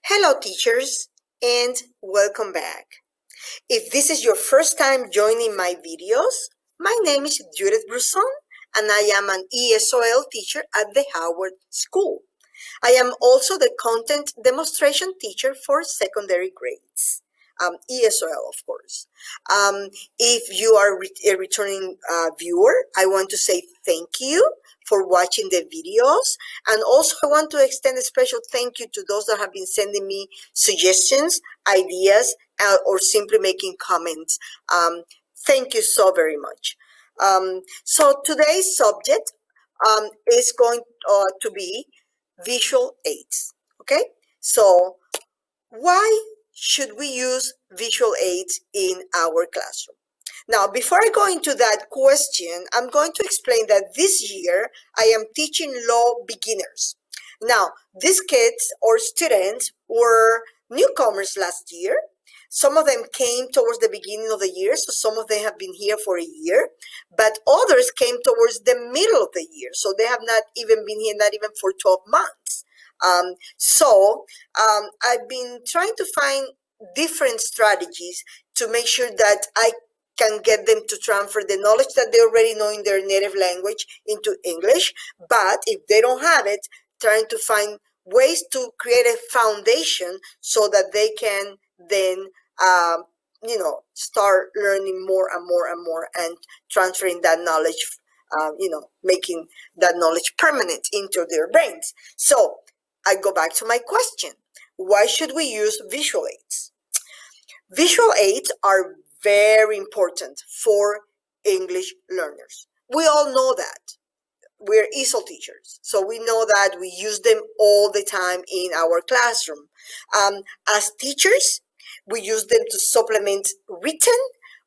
Hello, teachers, and welcome back. If this is your first time joining my videos, my name is Judith Brusson, and I am an ESOL teacher at the Howard School. I am also the content demonstration teacher for secondary grades. ESOL, of course. If you are a returning viewer, I want to say thank you for watching the videos. And also, I want to extend a special thank you to those that have been sending me suggestions, ideas, or simply making comments. Thank you so very much. So today's subject is going to be visual aids. Okay, so why should we use visual aids in our classroom? Now, before I go into that question, I'm going to explain that this year I am teaching law beginners. Now, these kids or students were newcomers last year. Some of them came towards the beginning of the year, so some of them have been here for a year, but others came towards the middle of the year, so they have not even been here, not even for 12 months. I've been trying to find different strategies to make sure that I can get them to transfer the knowledge that they already know in their native language into English. But if they don't have it, trying to find ways to create a foundation so that they can then start learning more and more and more and transferring that knowledge, making that knowledge permanent into their brains. So I go back to my question. Why should we use visual aids? Visual aids are very important for English learners. We all know that. We're ESOL teachers, so we know that we use them all the time in our classroom. As teachers, we use them to supplement written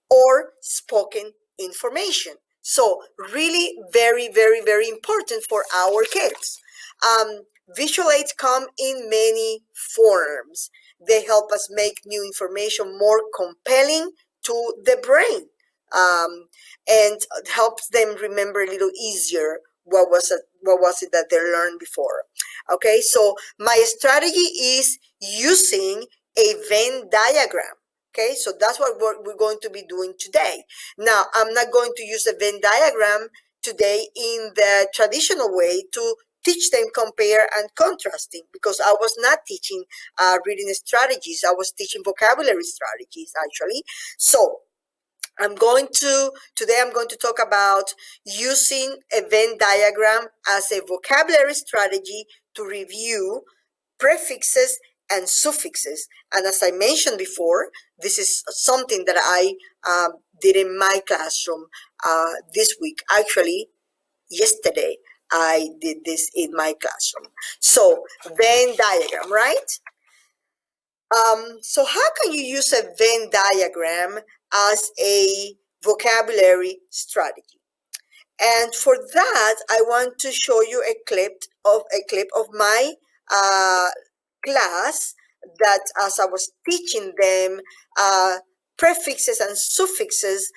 or spoken information. So really very, very, very important for our kids. Visual aids come in many forms. They help us make new information more compelling to the brain, and helps them remember a little easier what was it that they learned before. Okay, so my strategy is using a Venn diagram. Okay, so that's what we're going to be doing today. Now, I'm not going to use a Venn diagram today in the traditional way to teach them compare and contrasting, because I was not teaching reading strategies. I was teaching vocabulary strategies, actually. So today I'm going to talk about using a Venn diagram as a vocabulary strategy to review prefixes and suffixes. And as I mentioned before, this is something that I did in my classroom this week. Actually, yesterday, I did this in my classroom. So, Venn diagram, right? So how can you use a Venn diagram as a vocabulary strategy? And for that, I want to show you a clip of my class, that as I was teaching them prefixes and suffixes,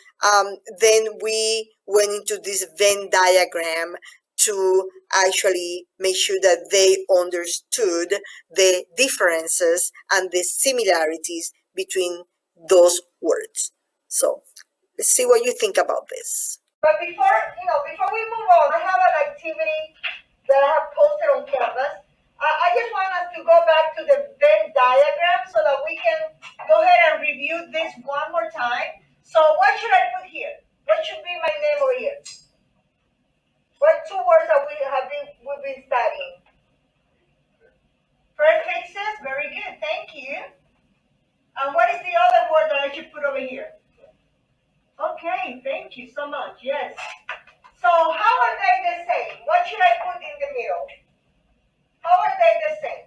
then we went into this Venn diagram to actually make sure that they understood the differences and the similarities between those words. So let's see what you think about this. But before we move on, I have an activity that I have posted on Canvas. I just want us to go back to the Venn diagram so that we can go ahead and review this one more time. So what should I put here? What should be my name over here? What two words we've been studying? Prefixes, very good, thank you. And what is the other word that I should put over here? Okay, thank you so much, yes. So how are they the same? What should I put in the middle? How are they the same?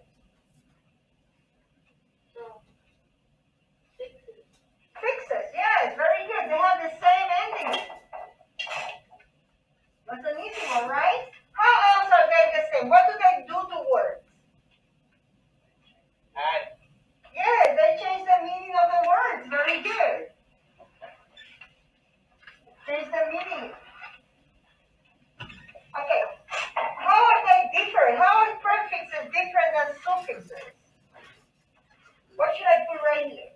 Fixes, yes, very good. They have the same ending. That's an easy one, right? How else are they the same? What do they do to words? Add. Yes, they change the meaning of the words. Very good. Change the meaning. What should I put right here?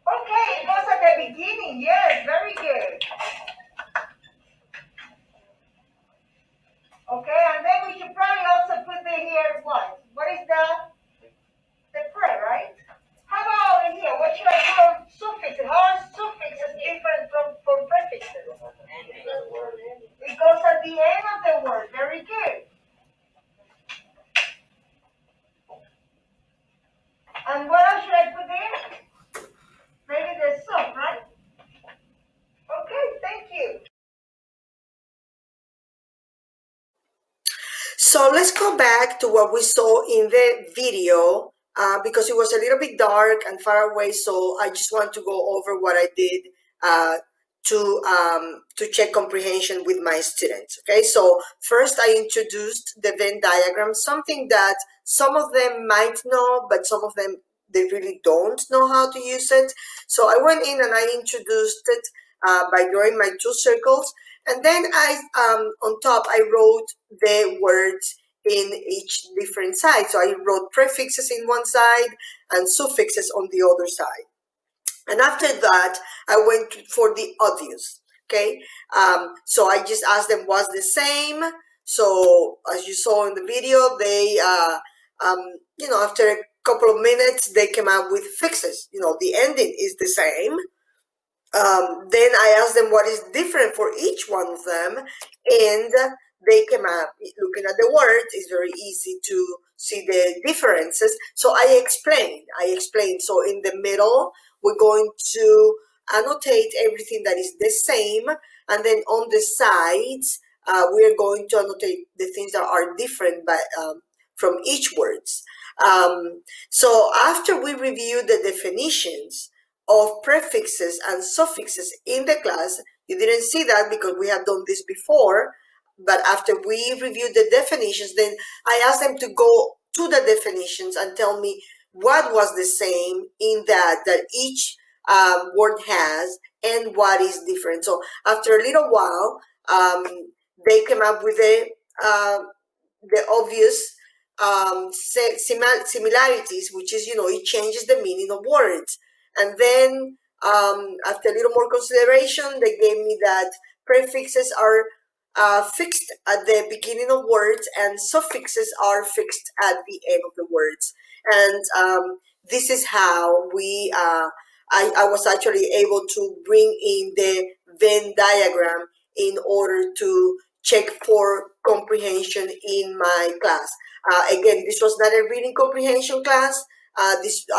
Okay, it goes at the beginning. Yes, very good. Okay, and then we should probably also put the here what? What is the pre, right? How about over here? What should I put on suffixes? How are suffixes different from prefixes? It goes at the end of the word. Very good. And what else should I put there? Maybe the sub, right? Okay, thank you. So let's go back to what we saw in the video because it was a little bit dark and far away. So I just want to go over what I did uh, to check comprehension with my students. Okay, so first I introduced the Venn diagram, something that some of them might know, but some of them they really don't know how to use it. So I went in and I introduced it by drawing my two circles, and then I on top I wrote the words in each different side. So I wrote prefixes in one side and suffixes on the other side. And after that, I went for the obvious. Okay, so I just asked them what's the same. So as you saw in the video, they after a couple of minutes they came out with fixes. The ending is the same. Then I asked them what is different for each one of them, and they came up looking at the words. It's very easy to see the differences. So I explained. So in the middle, we're going to annotate everything that is the same, and then on the sides, we're going to annotate the things that are different from each words. So after we review the definitions of prefixes and suffixes in the class. You didn't see that because we have done this before, but after we reviewed the definitions, then I asked them to go to the definitions and tell me what was the same in that each word has and what is different. So after a little while, they came up with the obvious similarities, which is, it changes the meaning of words. And then after a little more consideration, they gave me that prefixes are fixed at the beginning of words and suffixes are fixed at the end of the words. And this is how I was actually able to bring in the Venn diagram in order to check for comprehension in my class. Again, this was not a reading comprehension class. I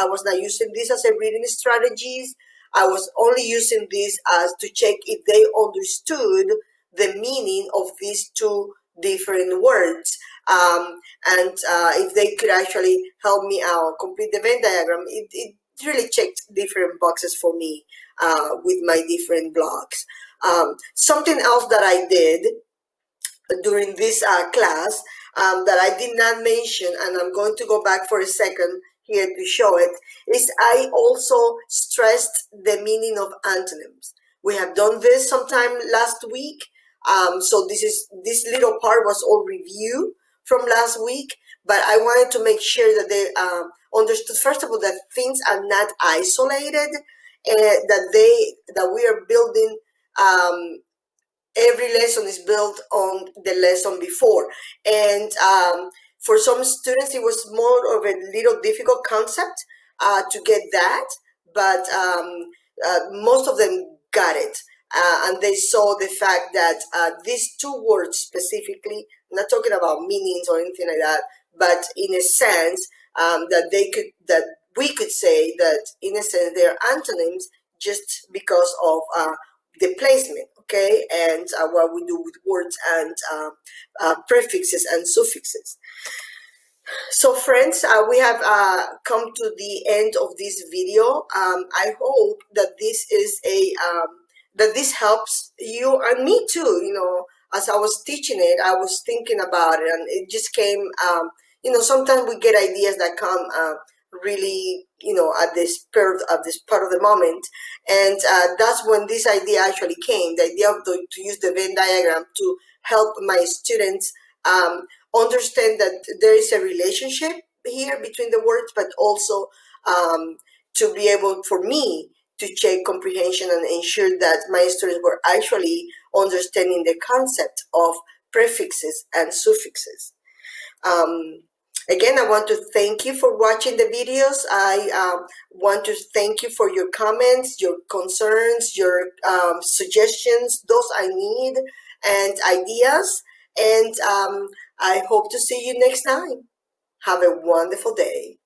was not using this as a reading strategies. I was only using this as to check if they understood the meaning of these two different words. And if they could actually help me out, complete the Venn diagram, it really checked different boxes for me with my different blocks. Something else that I did during this class that I did not mention, and I'm going to go back for a second here to show it, is I also stressed the meaning of antonyms. We have done this sometime last week, so this little part was all review from last week, but I wanted to make sure that they understood, first of all, that things are not isolated, and that we are building every lesson is built on the lesson before. And for some students, it was more of a little difficult concept to get that, but most of them got it. And they saw the fact that these two words specifically, not talking about meanings or anything like that, but in a sense that we could say that in a sense they're antonyms just because of the placement, okay, and what we do with words and prefixes and suffixes. So friends, we have come to the end of this video. I hope that this helps you and me too. As I was teaching it, I was thinking about it, and it just came. Sometimes we get ideas that come really, at this part of the moment, and that's when this idea actually came. The idea of to use the Venn diagram to help my students understand that there is a relationship here between the words, but also to be able for me to check comprehension and ensure that my students were actually understanding the concept of prefixes and suffixes. Um, Again, I want to thank you for watching the videos. I want to thank you for your comments, your concerns, your suggestions. Those I need, and ideas. And I hope to see you next time. Have a wonderful day.